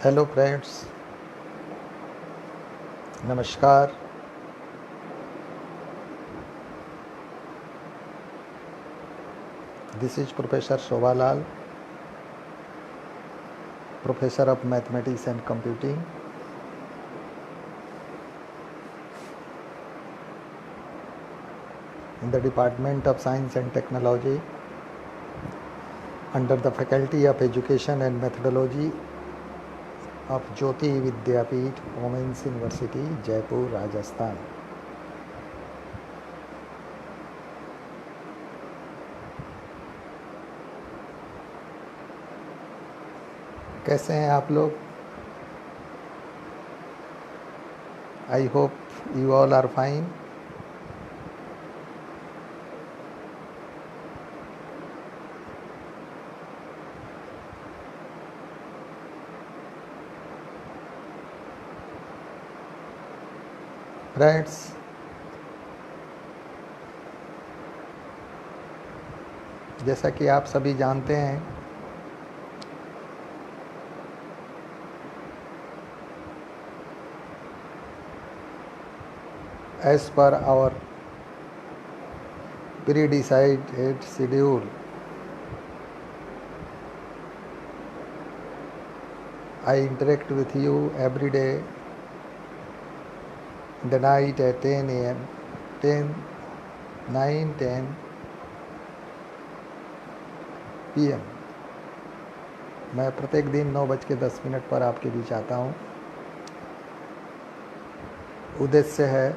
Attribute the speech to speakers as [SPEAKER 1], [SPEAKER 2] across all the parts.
[SPEAKER 1] Hello friends, नमस्कार। This is professor Shobhalal, professor of mathematics and computing in the Department of Science and Technology under the Faculty of Education and Methodology of Jyoti Vidyapeeth, Women's University, Jaipur, Rajasthan। कैसे हैं आप लोग? I hope you all are fine. Friends, जैसा कि आप सभी जानते हैं, as per our pre-decided schedule, I interact with you every day in the night at 10 a.m. 10 p.m. मैं प्रत्येक दिन 9:10 पर आपके बीच आता हूँ। उद्देश्य है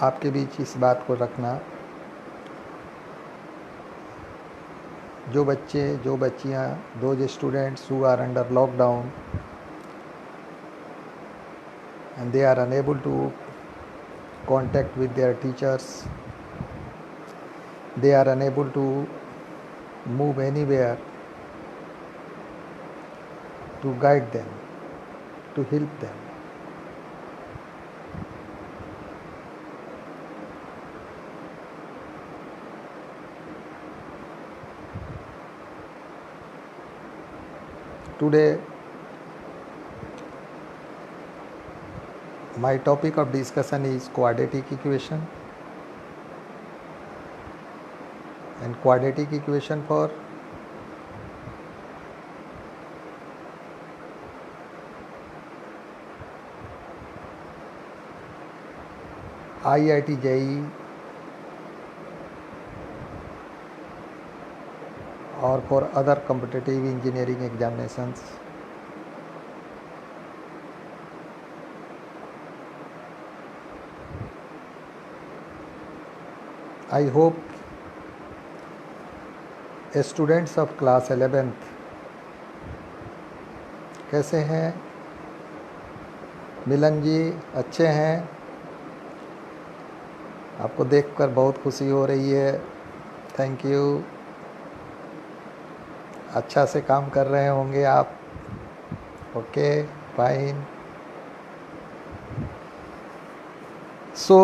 [SPEAKER 1] आपके बीच इस बात को रखना, जो बच्चे, जो बच्चियाँ, those students who are under lockdown and they are unable to contact with their teachers, they are unable to move anywhere, to guide them, to help them. Today, my topic of discussion is quadratic equation and quadratic equation for IIT JEE or for other competitive engineering examinations। I hope students of class 11th कैसे हैं? मिलन जी अच्छे हैं? आपको देखकर बहुत खुशी हो रही है, थैंक यू। अच्छा से काम कर रहे होंगे आप। Okay, fine. So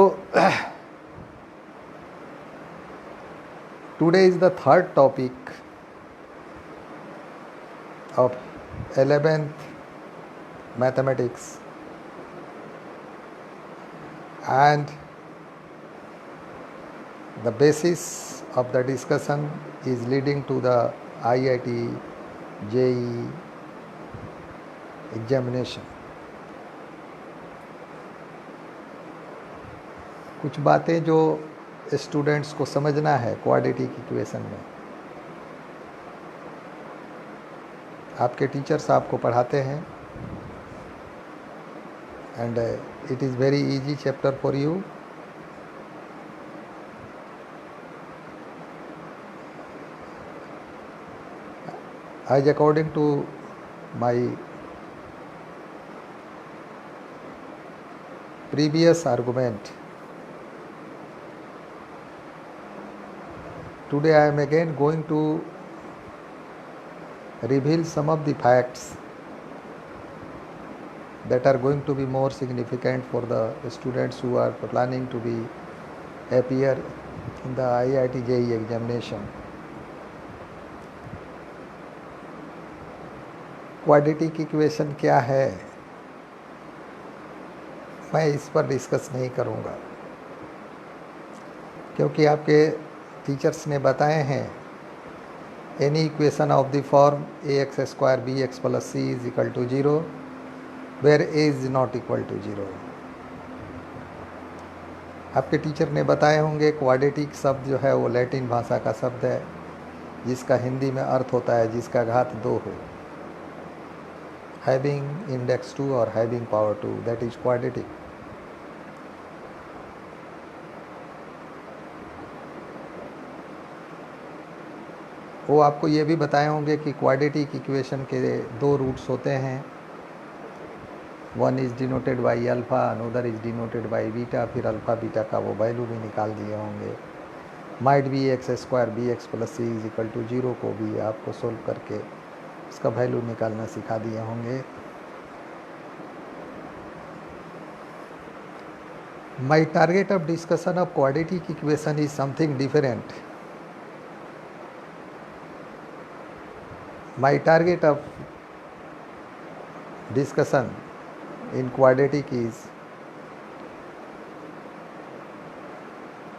[SPEAKER 1] today is the third topic of 11th mathematics, and the basis of the discussion is leading to the IIT JEE examination। कुछ बातें जो स्टूडेंट्स को समझना है क्वाड्रेटिक इक्वेशन में। आपके टीचर्स आपको पढ़ाते हैं and it is very easy chapter for you. as according to my previous argument, today I am again going to reveal some of the facts that are going to be more significant for the students who are planning to be appear in the IIT JEE examination। Quadratic equation क्या है मैं इस पर discuss नहीं करूँगा, क्योंकि आपके teachers ने बताए हैं any equation of the form ax² bx + c = 0 where a is not equal to 0। आपके टीचर ने बताए होंगे क्वाड्रेटिक शब्द जो है वो लैटिन भाषा का शब्द है, जिसका हिंदी में अर्थ होता है जिसका घात 2 हो, हैविंग इंडेक्स 2 और having power 2, that is quadratic. वो आपको ये भी बताए होंगे कि क्वाड्रेटिक इक्वेशन के 2 रूट्स होते हैं, one is denoted by alpha, another is denoted by beta, फिर अल्फ़ा बीटा का वो वैल्यू भी निकाल दिए होंगे। Might be x² bx + c = 0 को भी आपको सोल्व करके उसका वैल्यू निकालना सिखा दिए होंगे। My target of discussion of quadratic equation is something different. My target of discussion in quadratic is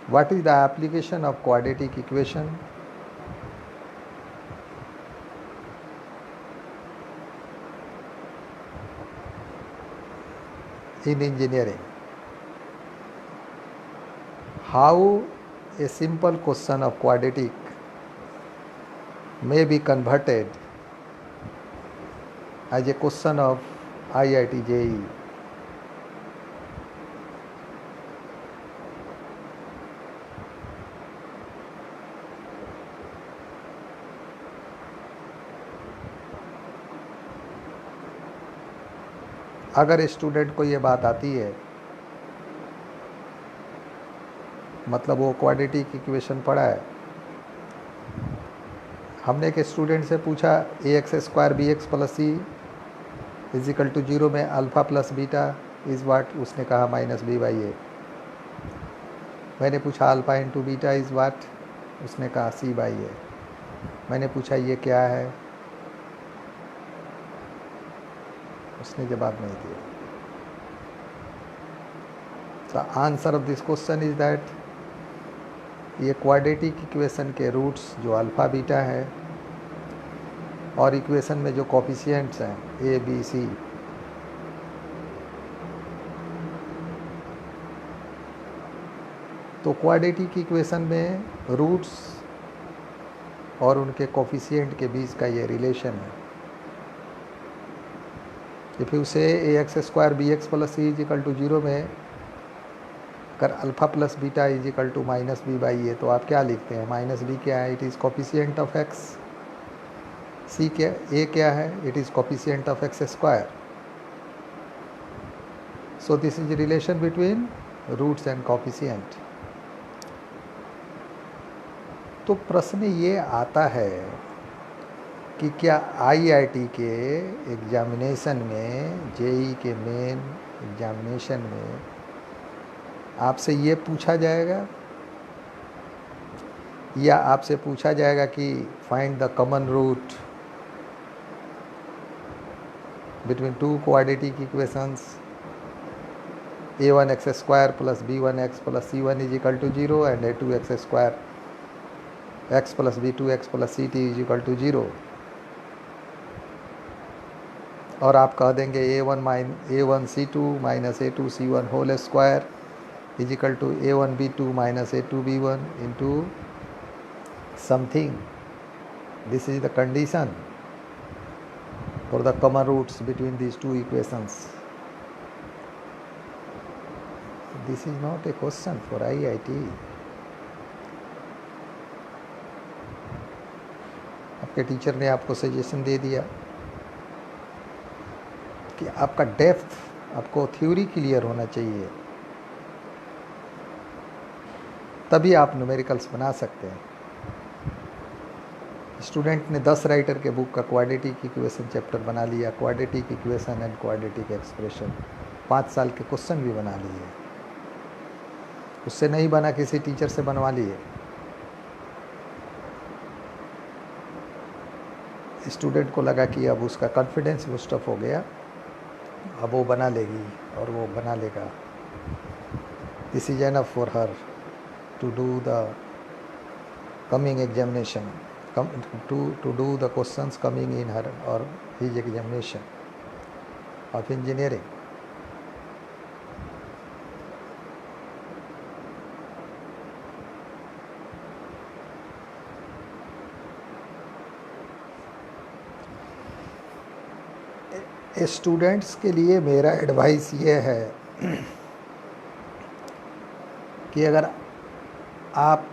[SPEAKER 1] what is the application of quadratic equation in engineering. How a simple question of quadratic may be converted as a question of IIT JEE. अगर student को ये बात आती है, मतलब वो quadratic equation पढ़ा है, हमने एक स्टूडेंट से पूछा ax² bx + c = 0 में alpha plus beta is what, उसने कहा -b/a। मैंने पूछा alpha into beta is what, उसने कहा c/a। मैंने पूछा ये क्या है, उसने जवाब नहीं दिया। The answer of this question is that ये क्वाड्रेटिक इक्वेशन के रूट्स जो अल्फ़ा बीटा है और इक्वेशन में जो कोफिशिएंट्स हैं a b c, तो क्वाड्रेटिक इक्वेशन में रूट्स और उनके कोफिशिएंट के बीच का ये रिलेशन है। इफ़ यू से ax² bx + c = 0 में अगर alpha plus beta is equal to -b/a, तो आप क्या लिखते हैं? -b क्या है? It is coefficient of x। c क्या, a क्या है? It is coefficient of x²। So this is relation between roots and coefficient. तो प्रश्न ये आता है कि क्या IIT के एग्जामिनेशन में, JEE के मेन एग्जामिनेशन में आपसे ये पूछा जाएगा या आपसे पूछा जाएगा कि find the common root between 2 quadratic equations a1x² + b1x + c1 = 0 and a2x² x + b2x + ct = 0, और आप कह देंगे a1c2 - a2c1 whole square is equal to a1b2 - a2b1 into something. This is the condition for the common roots between these 2 equations. This is not a question for IIT. आपके teacher ने आपको suggestion दे दिया कि आपका डेप्थ, आपको theory clear होना चाहिए, तभी आप न्यूमेरिकल्स बना सकते हैं। स्टूडेंट ने 10 राइटर के बुक का क्वाड्रेटिक इक्वेशन चैप्टर बना लिया, quadratic equation and quadratic expression, 5 साल के क्वेश्चन भी बना लिए। उससे नहीं बना, किसी टीचर से बनवा लिए। स्टूडेंट को लगा कि अब उसका कॉन्फिडेंस बूस्टअप हो गया, अब वो बना लेगी और वो बना लेगा. This is enough for her to do the coming examination, to do the questions coming in her or his examination of engineering. Students के लिए मेरा एडवाइस ये है कि अगर आप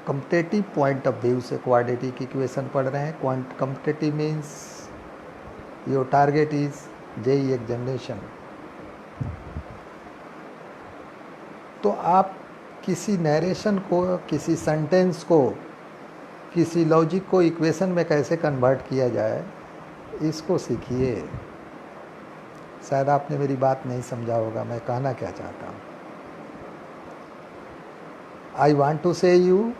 [SPEAKER 1] कम्पिटेटिव पॉइंट ऑफ व्यू से क्वाड्रेटिक इक्वेशन पढ़ रहे हैं, competitive means your target is JEE examination, तो आप किसी नरेशन को, किसी सेंटेंस को, किसी लॉजिक को इक्वेशन में कैसे कन्वर्ट किया जाए, इसको सीखिए. शायद आपने मेरी बात नहीं समझा होगा मैं कहना क्या चाहता हूँ. आई वॉन्ट टू से यू,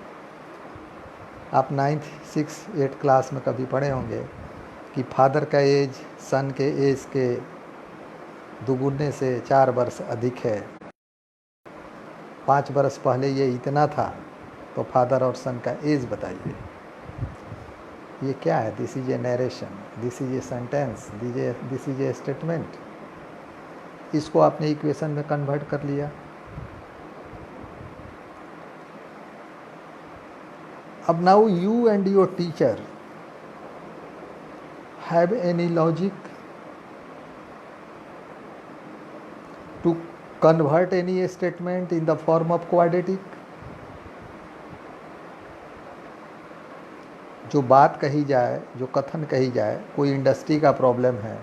[SPEAKER 1] आप 9th 6th 8th क्लास में कभी पढ़े होंगे कि फादर का एज सन के एज के दुगुने से 4 वर्ष अधिक है. 5 वर्ष पहले ये इतना था, तो फादर और सन का एज बताइए. ये क्या है? This is a narration, this is a sentence, this is a statement. इसको आपने इक्वेशन में कन्वर्ट कर लिया. अब now you and your teacher have any logic to convert any statement in the form of quadratic. जो बात कही जाए, जो कथन कही जाए, कोई इंडस्ट्री का प्रॉब्लम है,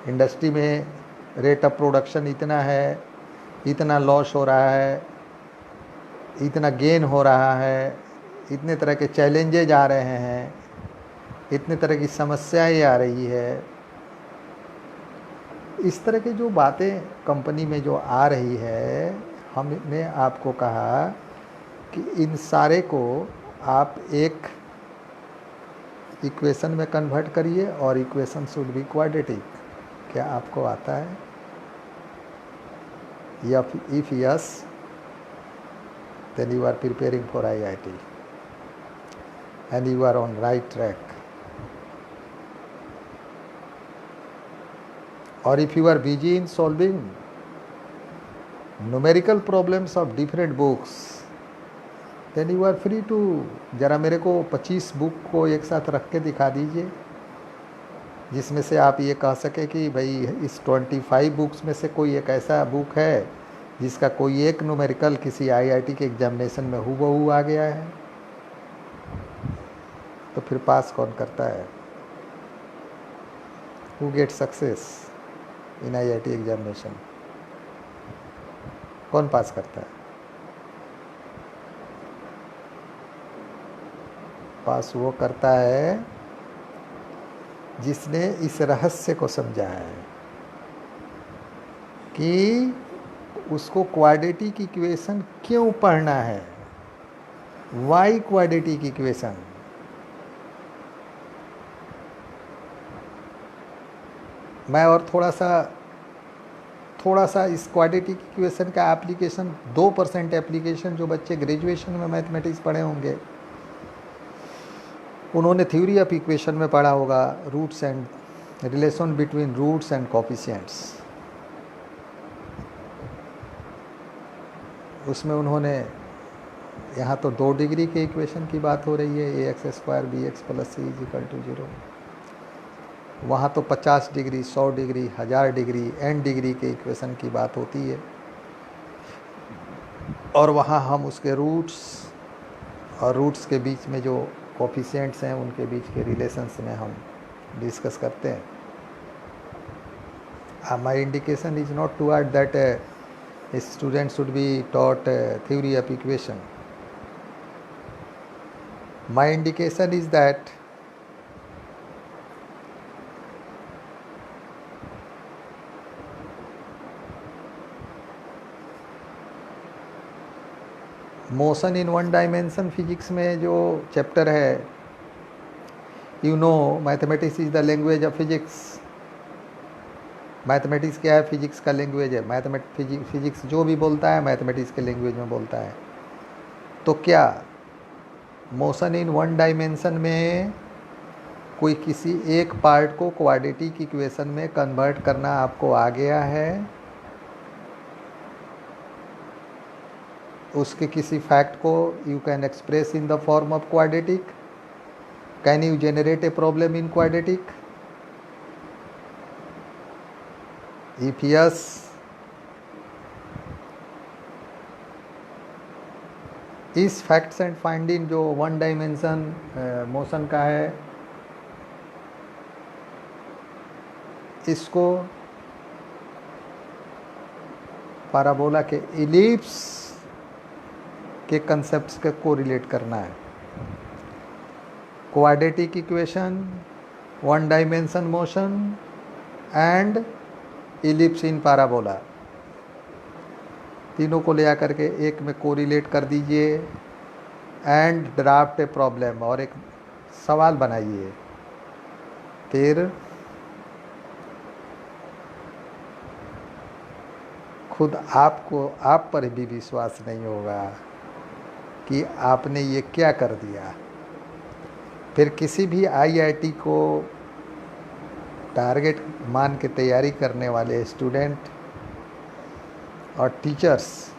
[SPEAKER 1] इंडस्ट्री में रेट ऑफ प्रोडक्शन इतना है, इतना लॉस हो रहा है, इतना गेन हो रहा है, इतने तरह के चैलेंजेज आ रहे हैं, इतने तरह की समस्याएं आ रही है. इस तरह की जो बातें कंपनी में जो आ रही है, हमने आपको कहा कि इन सारे को आप एक इक्वेशन में कन्वर्ट करिए और इक्वेशन शुड बी क्वाड्रेटिक. क्या आपको आता है? If yes, then you are preparing for IIT and you are on right track. Or if you are busy in solving numerical problems of different books, then you are free to, जरा मेरे को 25 book को एक साथ रख के दिखा दीजिए जिसमें से आप ये कह सके कि भाई इस 25 बुक्स में से कोई एक ऐसा बुक है जिसका कोई एक न्यूमेरिकल किसी आईआईटी के एग्जामिनेशन में हूबहू आ गया है. तो फिर पास कौन करता है? Who get success in IIT examination? कौन पास करता है? पास वो करता है जिसने इस रहस्य को समझा है कि उसको क्वाड्रेटिक इक्वेशन क्यों पढ़ना है. Why quadratic equation? मैं और थोड़ा सा इस क्वाड्रेटिक इक्वेशन का एप्लीकेशन, 2% एप्लीकेशन जो बच्चे ग्रेजुएशन में मैथमेटिक्स पढ़े होंगे उन्होंने थ्योरी ऑफ इक्वेशन में पढ़ा होगा, roots and relation between roots and coefficients. उसमें उन्होंने, यहाँ तो 2 डिग्री के इक्वेशन की बात हो रही है, ax² bx + c = 0. वहाँ तो 50 degree, 100 degree, 1000 degree, n degree के इक्वेशन की बात होती है. और वहाँ हम उसके रूट्स और रूट्स के बीच में जो कोफिशिएंट्स हैं उनके बीच के रिलेशंस में हम डिस्कस करते हैं. My indication is not to add that students should be taught theory of equation. My indication is that motion in one dimension physics में जो चैप्टर है, you know mathematics is the language of physics. Mathematics क्या है? Physics का language है। Physics जो भी बोलता है मैथमेटिक्स के लैंग्वेज में बोलता है। तो क्या मोशन इन वन डायमेंशन में कोई किसी एक पार्ट को क्वाड्रेटिक इक्वेशन में कन्वर्ट करना आपको आ गया है? उसके किसी फैक्ट को you can express in the form of quadratic? Can you generate a problem in quadratic? If yes, इस फैक्ट्स एंड फाइंडिंग जो वन डायमेंशन मोशन का है, इसको पैराबोला के इलिप्स के कंसेप्ट्स के को रिलेट करना है। Quadratic equation, one dimension motion and ellipse in parabola, तीनों को ले आकर के एक में कोरिलेट कर दीजिए एंड ड्राफ्ट ए प्रॉब्लम, और एक सवाल बनाइए। फिर खुद आपको आप पर भी विश्वास नहीं होगा कि आपने ये क्या कर दिया। फिर किसी भी आईआईटी को टारगेट मान के तैयारी करने वाले स्टूडेंट और टीचर्स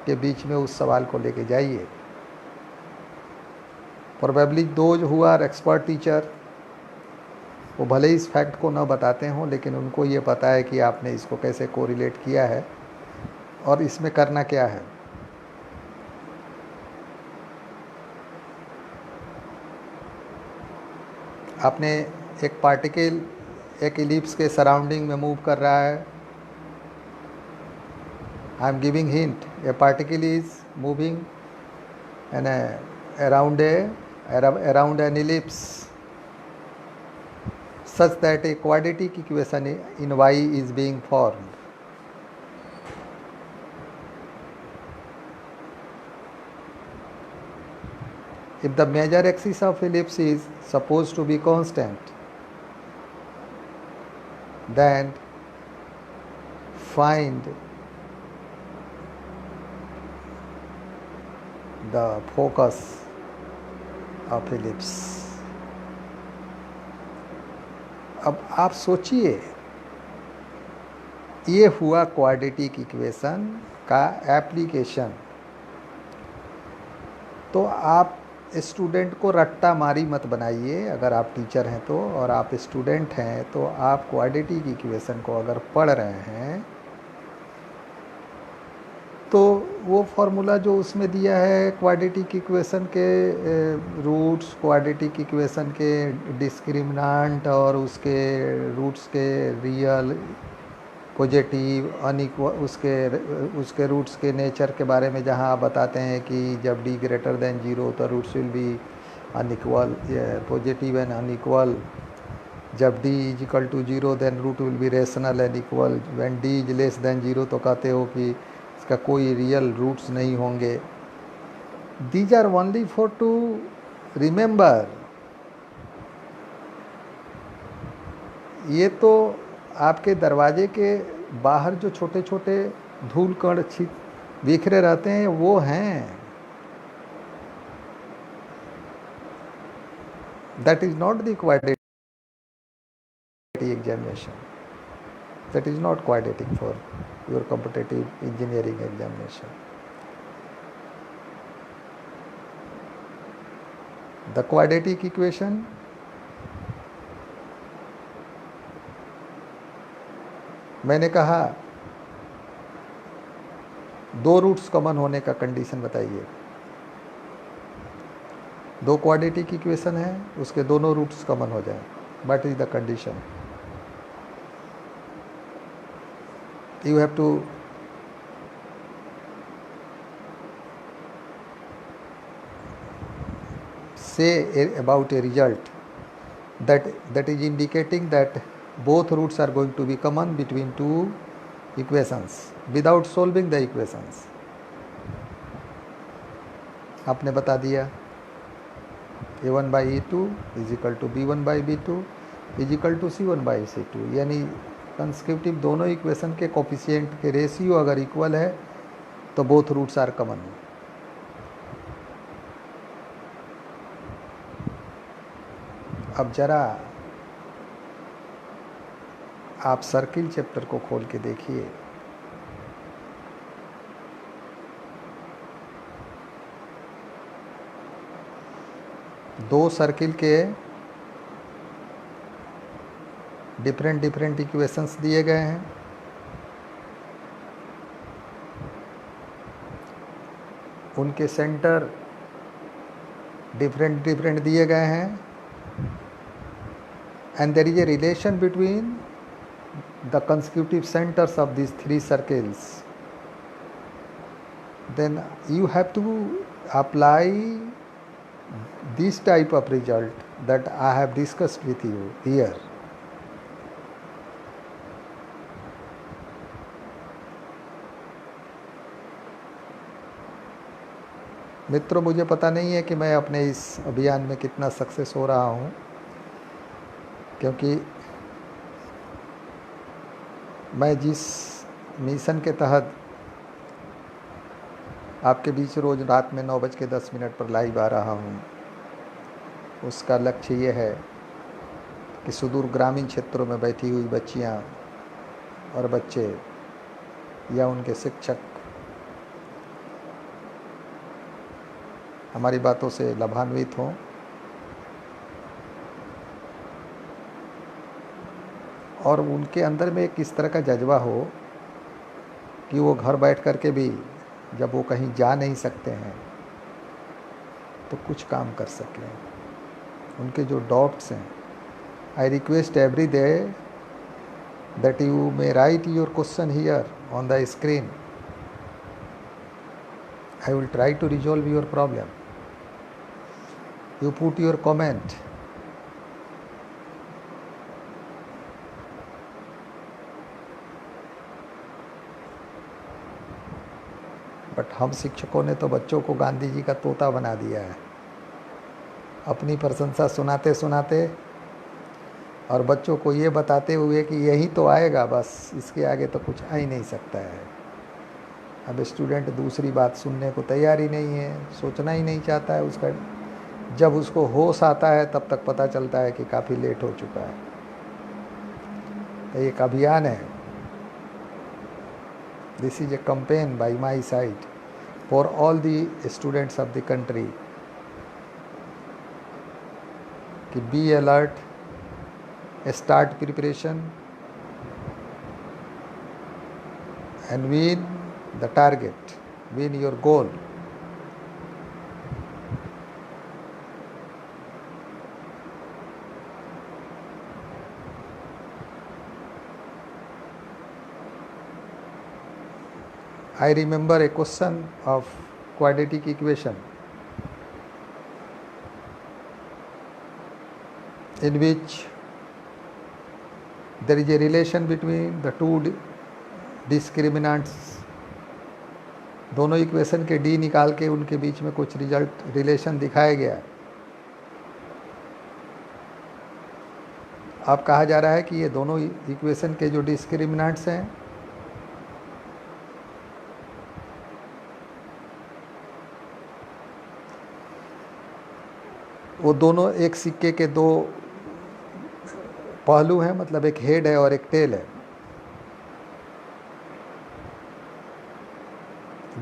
[SPEAKER 1] के बीच में उस सवाल को लेके जाइए। Probably those who are expert teacher, वो भले ही इस फैक्ट को न बताते हों, लेकिन उनको ये पता है कि आपने इसको कैसे कोरिलेट किया है और इसमें करना क्या है। आपने एक पार्टिकल एक इलिप्स के सराउंडिंग में मूव कर रहा है। I am giving hint, A particle is moving and around an ellipse such that a quadratic equation in y is being formed. If the major axis of ellipse is supposed to be constant, then find the focus of ellipse. अब आप सोचिए, ये हुआ quadratic equation का application. तो आप student को रट्टा मारी मत बनाइए। अगर आप टीचर हैं तो, और आप स्टूडेंट हैं तो, आप क्वाड्रेटिक इक्वेशन को अगर पढ़ रहे हैं तो वो फार्मूला जो उसमें दिया है क्वाड्रेटिक इक्वेशन के रूट्स, क्वाड्रेटिक इक्वेशन के डिस्क्रिमिनेंट और उसके रूट्स के रियल, पॉजिटिव, अनइक्वल, उसके रूट्स के नेचर के बारे में जहाँ आप बताते हैं कि जब d ग्रेटर देन 0 तो roots will be unequal, positive and unequal. जब d is equal to 0 then root will be rational and equal. When d is less than 0 तो कहते हो कि इसका कोई रियल रूट्स नहीं होंगे। These are only for to remember. ये तो आपके दरवाजे के बाहर जो छोटे छोटे धूल कण बिखरे रहते हैं वो हैं। That is not the quadratic examination, that is not quadratic for your competitive engineering examination. The quadratic equation मैंने कहा दो रूट्स कॉमन होने का कंडीशन बताइए। दो क्वाड्रेटिक इक्वेशन है, उसके दोनों रूट्स कॉमन हो जाए, what is the condition? You have to say about a result that is indicating that both roots are going to be common between two equations without solving the equations. आपने बता दिया A1/E2 is equal to B1/B2 is equal to C1/C2, यानी consecutive दोनों equation के coefficient के ratio अगर equal है तो बोथ रूट्स आर कॉमन। अब जरा आप सर्किल चैप्टर को खोल के देखिए। दो सर्किल के डिफरेंट इक्वेशंस दिए गए हैं। उनके सेंटर डिफरेंट दिए गए हैं, and there is a relation between the consecutive centers of these three circles. Then you have to apply this type of result that I have discussed with you here. मित्रों, मुझे पता नहीं है कि मैं अपने इस अभियान में कितना सक्सेस हो रहा हूँ, क्योंकि मैं जिस मिशन के तहत आपके बीच रोज़ रात में 9:10 पर लाइव आ रहा हूँ, उसका लक्ष्य ये है कि सुदूर ग्रामीण क्षेत्रों में बैठी हुई बच्चियाँ और बच्चे या उनके शिक्षक हमारी बातों से लाभान्वित हों और उनके अंदर में एक इस तरह का जज्बा हो कि वो घर बैठ कर के भी, जब वो कहीं जा नहीं सकते हैं, तो कुछ काम कर सकें। उनके जो डाउट्स हैं, I request every day that you may right your question here on the screen. I will try to resolve your problem. You put your comment. But हम शिक्षकों ने तो बच्चों को गांधी जी का तोता बना दिया है, अपनी प्रशंसा सुनाते सुनाते और बच्चों को ये बताते हुए कि यही तो आएगा, बस इसके आगे तो कुछ आ ही नहीं सकता है। अब स्टूडेंट दूसरी बात सुनने को तैयार ही नहीं है, सोचना ही नहीं चाहता है उसका। जब उसको होश आता है तब तक पता चलता है कि काफ़ी लेट हो चुका है। एक अभियान है, this is a campaign by my side for all the students of the country कि be alert, start preparation and win the target, win your goal. I remember a question of quadratic equation in which there is a relation between the two डिस्क्रिमिनेंट्स। दोनों equation के D निकाल के उनके बीच में कुछ relation दिखाया गया। अब कहा जा रहा है कि ये दोनों इक्वेशन के जो डिस्क्रिमिनेंट्स हैं वो दोनों एक सिक्के के दो पहलू हैं, मतलब एक हेड है और एक टेल है।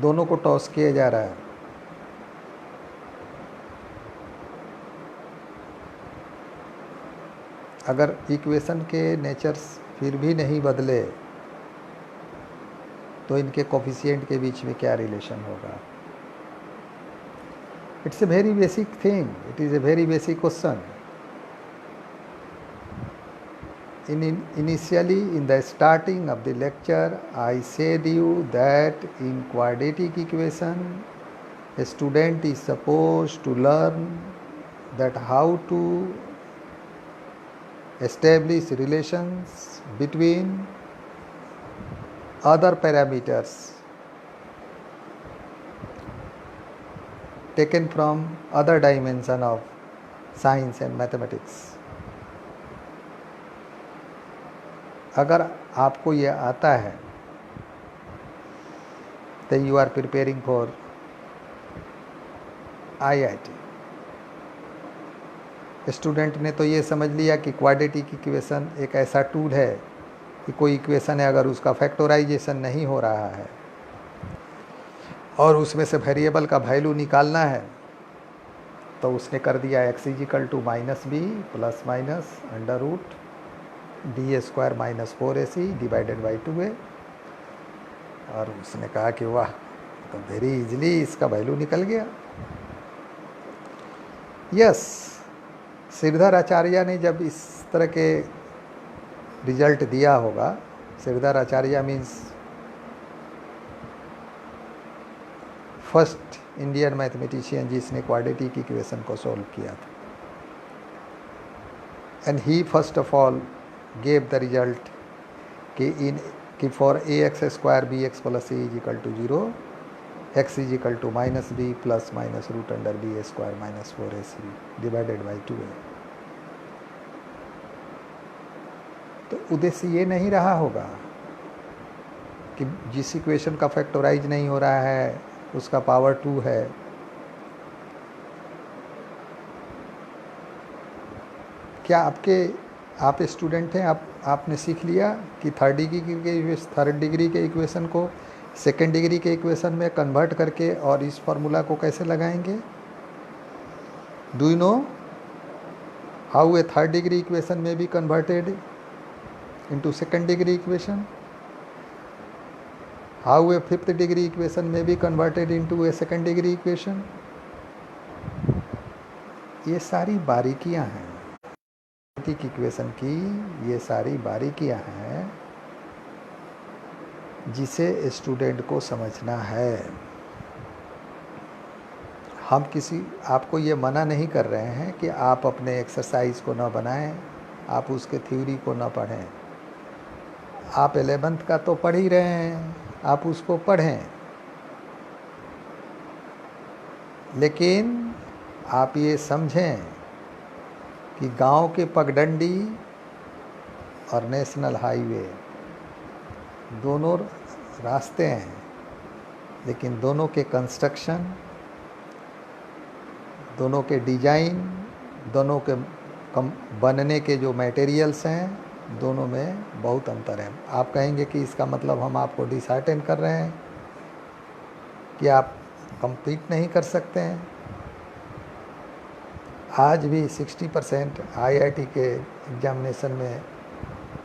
[SPEAKER 1] दोनों को टॉस किया जा रहा है। अगर इक्वेशन के नेचर्स फिर भी नहीं बदले तो इनके कोफिशिएंट के बीच में क्या रिलेशन होगा? It's a very basic thing, it is a very basic question. Initially in the starting of the lecture I said you that in quadratic equation a student is supposed to learn that how to establish relations between other parameters. taken from other dimension of science and mathematics. अगर आपको ये आता है तो you are preparing for IIT. Student ने तो ये समझ लिया कि क्वाड्रेटिक इक्वेशन एक ऐसा टूल है कि कोई इक्वेशन है, अगर उसका फैक्टराइजेशन नहीं हो रहा है और उसमें से वेरिएबल का वैल्यू निकालना है तो उसने कर दिया x = -b plus minus √d² - 4ac divided by 2a, और उसने कहा कि वाह, तो वेरी इजीली इसका वैल्यू निकल गया. यस, श्रीधर आचार्य ने जब इस तरह के रिजल्ट दिया होगा, Shridhar Acharya means first Indian mathematician जिसने क्वाड्रेटिक इक्वेशन को सॉल्व किया था. And he first of all gave the result कि for ax² bx + c = 0, x = -b plus minus √d² - 4ac divided by 2a. तो उद्देश्य ये नहीं रहा होगा कि जिस इक्वेशन का फैक्टराइज नहीं हो रहा है उसका पावर 2 है. क्या आप स्टूडेंट हैं, आपने सीख लिया कि थर्ड डिग्री के इक्वेशन को सेकेंड डिग्री के इक्वेशन में कन्वर्ट करके और इस फार्मूला को कैसे लगाएंगे? Do you know how a third degree equation में be converted into second degree equation? How a fifth degree equation may be converted into a second degree equation? ये सारी बारीकियां हैं क्वाड्रेटिक इक्वेशन की, ये सारी बारीकियां हैं जिसे स्टूडेंट को समझना है. हम आपको ये मना नहीं कर रहे हैं कि आप अपने एक्सरसाइज को ना बनाएं, आप उसके थ्योरी को ना पढ़ें. आप 11th का तो पढ़ ही रहे हैं, आप उसको पढ़ें, लेकिन आप ये समझें कि गांव के पगडंडी और नेशनल हाईवे दोनों रास्ते हैं, लेकिन दोनों के कंस्ट्रक्शन, दोनों के डिजाइन, दोनों के बनने के जो मटेरियल्स हैं, दोनों में बहुत अंतर है. आप कहेंगे कि इसका मतलब हम आपको डिसहार्टन कर रहे हैं कि आप कंप्लीट नहीं कर सकते हैं. आज भी 60% IIT के एग्जामिनेशन में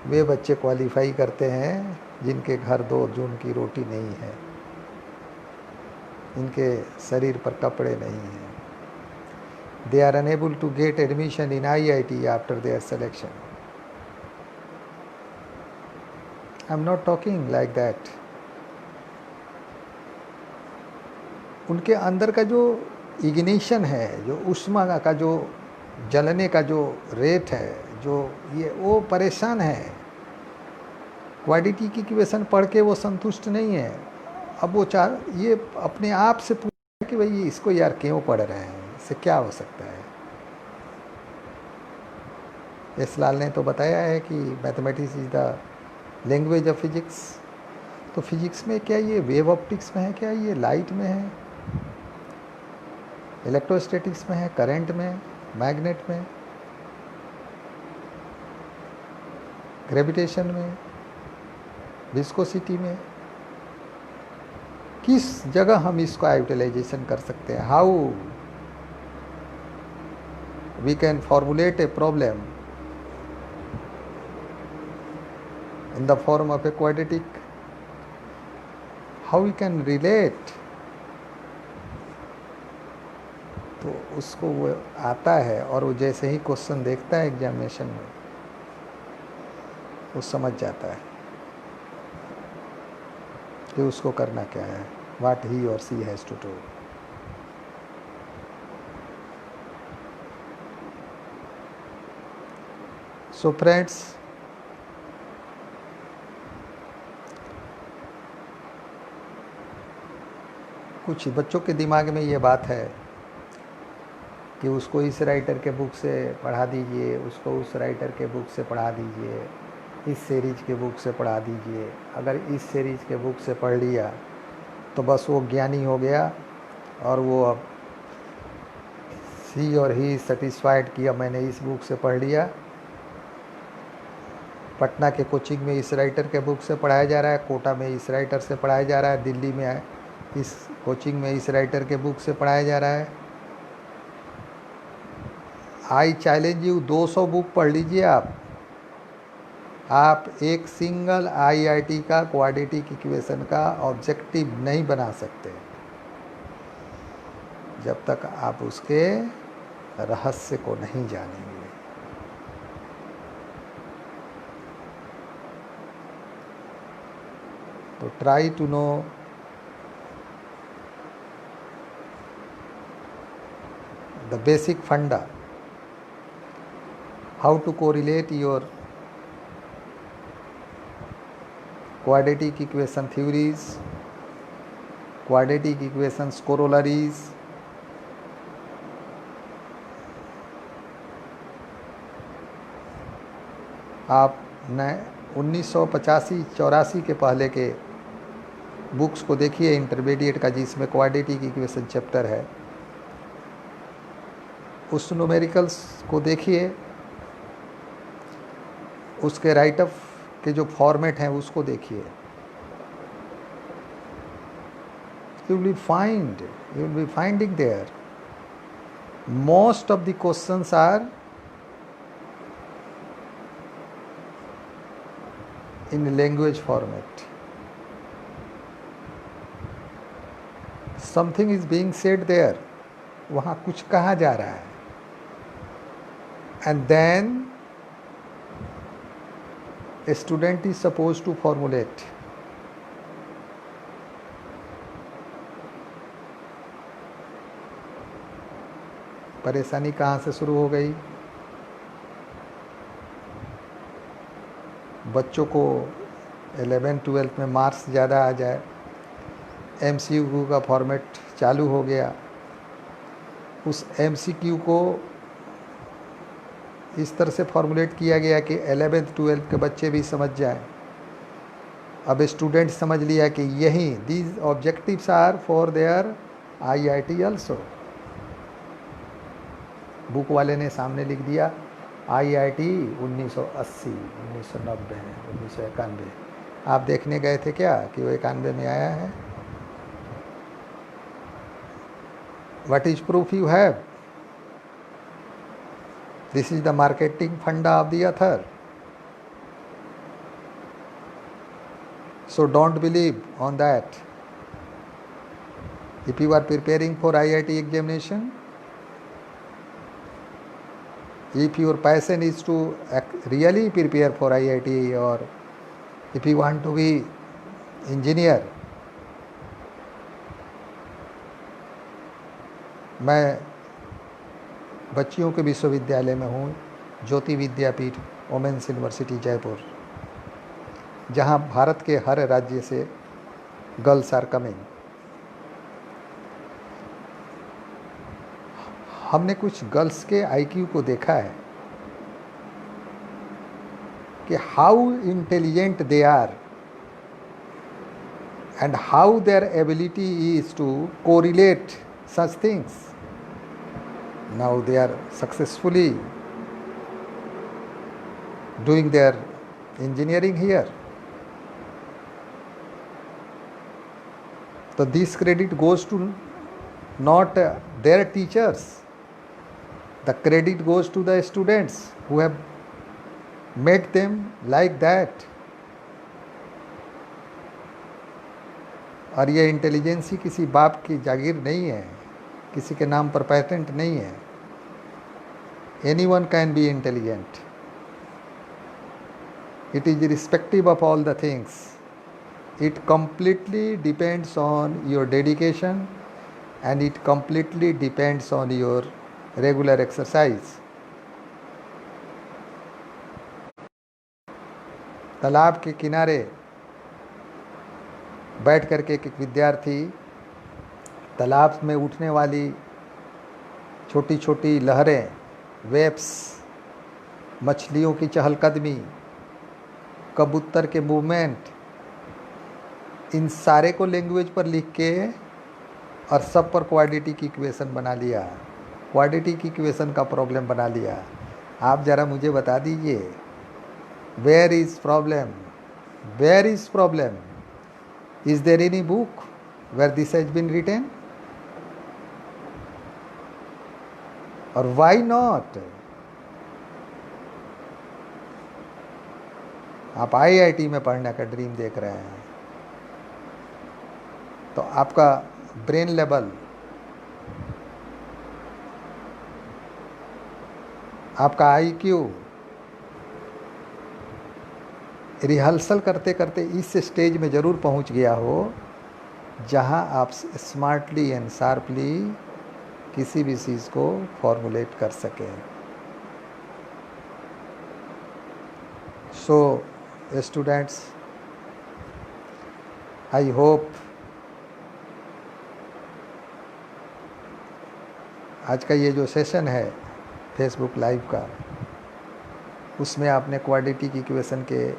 [SPEAKER 1] वे बच्चे क्वालिफाई करते हैं जिनके घर 2 जून की रोटी नहीं है, इनके शरीर पर कपड़े नहीं हैं. They are unable to get admission in IIT after their selection. I'm not talking like that. उनके अंदर का जो इग्निशन है, जो ऊष्मा का जो जलने का जो रेट है, जो वो परेशान है. क्वाड्रेटिक इक्वेशन पढ़ के वो संतुष्ट नहीं है. अब वो ये अपने आप से पूछे कि भाई इसको यार क्यों पढ़ रहे हैं, इससे क्या हो सकता है. एस लाल ने तो बताया है कि mathematics is the language of physics. तो फिजिक्स में क्या ये वेव ऑप्टिक्स में है, क्या ये लाइट में है, इलेक्ट्रोस्टैटिक्स में है, करंट में, मैग्नेट में, ग्रेविटेशन में, विस्कोसिटी में, किस जगह हम इसका यूटिलाइजेशन कर सकते हैं? How we can formulate a problem in the form of a quadratic, how we can relate. तो उसको वो आता है और वो जैसे ही क्वेश्चन देखता है एग्जामिनेशन में वो समझ जाता है कि उसको करना क्या है, what he or she has to do. So friends, कुछ बच्चों के दिमाग में ये बात है कि उसको इस राइटर के बुक से पढ़ा दीजिए, उसको उस राइटर के बुक से पढ़ा दीजिए, इस सीरीज के बुक से पढ़ा दीजिए। अगर इस सीरीज के बुक से पढ़ लिया तो बस वो ज्ञानी हो गया, और वो अब सी और ही सेटिस्फाइड किया मैंने इस बुक से पढ़ लिया। पटना के कोचिंग में इस राइटर के बुक से पढ़ाया जा रहा है, कोटा में इस राइटर से पढ़ाया जा रहा है, दिल्ली में इस कोचिंग में इस राइटर के बुक से पढ़ाया जा रहा है। आई चैलेंज यू, 200 बुक पढ़ लीजिए आप एक सिंगल आईआईटी का क्वाड्रेटिक इक्वेशन का ऑब्जेक्टिव नहीं बना सकते जब तक आप उसके रहस्य को नहीं जानेंगे। तो try to know the basic funda, how to correlate your quadratic equation theories, quadratic equations corollaries, आप 1985-84 के पहले के बुक्स को देखिए इंटरमीडिएट का, जिसमें क्वाड्रेटिक इक्वेशन चैप्टर है। उस न्यूमेरिकल्स को देखिए, उसके राइटअप के जो फॉर्मेट हैं उसको देखिए। You will be finding there most of the questions are in language format. Something is being said there, वहाँ कुछ कहा जा रहा है, and then a student is supposed to formulate. परेशानी कहाँ से शुरू हो गई? बच्चों को 11-12 में मार्क्स ज़्यादा आ जाए, MCQ का फॉर्मेट चालू हो गया, उस MCQ को इस तरह से फॉर्मुलेट किया गया कि 11th-12th के बच्चे भी समझ जाएं। अब स्टूडेंट समझ लिया कि यही these objectives are for their IIT also. Book वाले ने सामने लिख दिया IIT 1980, 1990, 1991। आप देखने गए थे क्या कि वो 91 में आया है? What is proof you have? This is the marketing funda of the author. So don't believe on that. If you are preparing for IIT examination, if your passion is to really prepare for IIT, or if you want to be engineer, मैं बच्चियों के विश्वविद्यालय में हूँ, ज्योति विद्यापीठ women's university Jaipur, जहाँ भारत के हर राज्य से गर्ल्स आर कमिंग। हमने कुछ गर्ल्स के IQ को देखा है कि how intelligent they are and how their ability is to correlate such things. Now they are successfully doing their engineering here. So this credit goes to not their teachers. The credit goes to the students who have made them like that. और ये intelligence किसी बाप की जागीर नहीं है, किसी के नाम पर पेटेंट नहीं है। Anyone can be intelligent. It is irrespective of all the things. It completely depends on your dedication, and it completely depends on your regular exercise. तालाब के किनारे बैठ करके एक विद्यार्थी तालाब में उठने वाली छोटी छोटी लहरें, वेव्स, मछलियों की चहलकदमी, कबूतर के मूवमेंट, इन सारे को लैंग्वेज पर लिख के और सब पर क्वाड्रेटिक इक्वेशन बना लिया, क्वाड्रेटिक इक्वेशन का प्रॉब्लम बना लिया। आप ज़रा मुझे बता दीजिए, where is problem, where is problem? Is there any book where this has been written? और व्हाई नॉट? आप आईआईटी में पढ़ने का ड्रीम देख रहे हैं, तो आपका ब्रेन लेवल, आपका आईक्यू रिहर्सल करते करते इस स्टेज में ज़रूर पहुंच गया हो जहां आप स्मार्टली एंड शार्पली किसी भी चीज़ को फॉर्मुलेट कर सकें। सो स्टूडेंट्स, आई होप आज का ये जो सेशन है फेसबुक लाइव का, उसमें आपने क्वाड्रेटिक इक्वेशन के,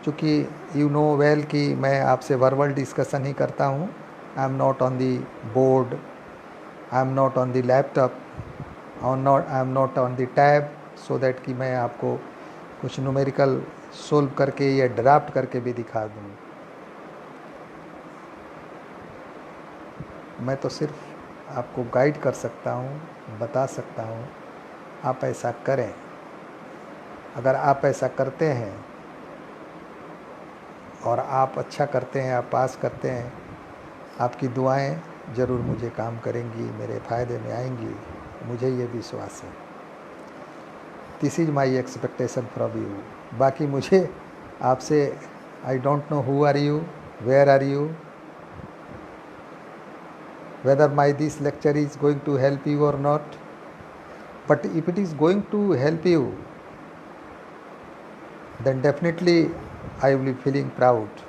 [SPEAKER 1] चूँकि यू नो वेल कि मैं आपसे वर्बल डिस्कशन ही करता हूँ, I am not on the board, I am not on the laptop, I am not on the tab, so that कि मैं आपको कुछ न्यूमेरिकल सोल्व करके या ड्राफ्ट करके भी दिखा दूँ। मैं तो सिर्फ आपको गाइड कर सकता हूँ, बता सकता हूँ, आप ऐसा करें। अगर आप ऐसा करते हैं और आप अच्छा करते हैं, आप पास करते हैं, आपकी दुआएं ज़रूर मुझे काम करेंगी, मेरे फ़ायदे में आएंगी, मुझे ये विश्वास है। This is my expectation from you. बाकी मुझे आपसे, I don't know who are you, where are you, whether my this lecture is going to help you or not, but if it is going to help you, then definitely I will be feeling proud.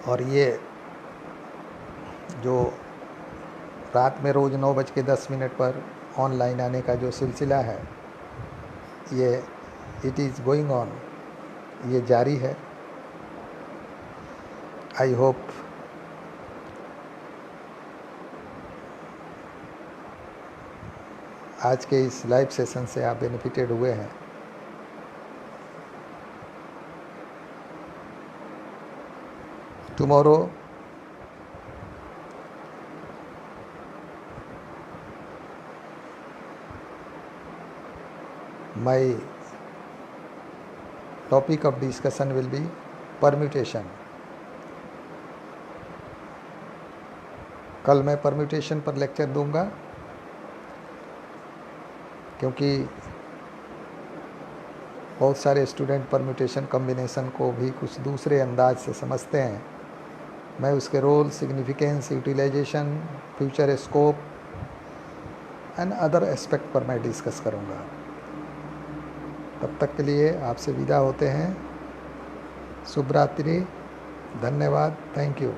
[SPEAKER 1] और ये जो रात में रोज़ 9:10 पर online आने का जो सिलसिला है, ये इट इज़ गोइंग ऑन, ये जारी है। आई होप आज के इस लाइव सेशन से आप बेनिफिटेड हुए हैं। Tomorrow my topic of discussion will be permutation. कल मैं परम्यूटेशन पर लेक्चर दूंगा, क्योंकि बहुत सारे स्टूडेंट परम्यूटेशन कॉम्बिनेशन को भी कुछ दूसरे अंदाज से समझते हैं। मैं उसके role, significance, utilization, future scope and other aspect पर मैं डिस्कस करूंगा। तब तक के लिए आपसे विदा होते हैं। शुभ रात्रि, धन्यवाद, थैंक यू।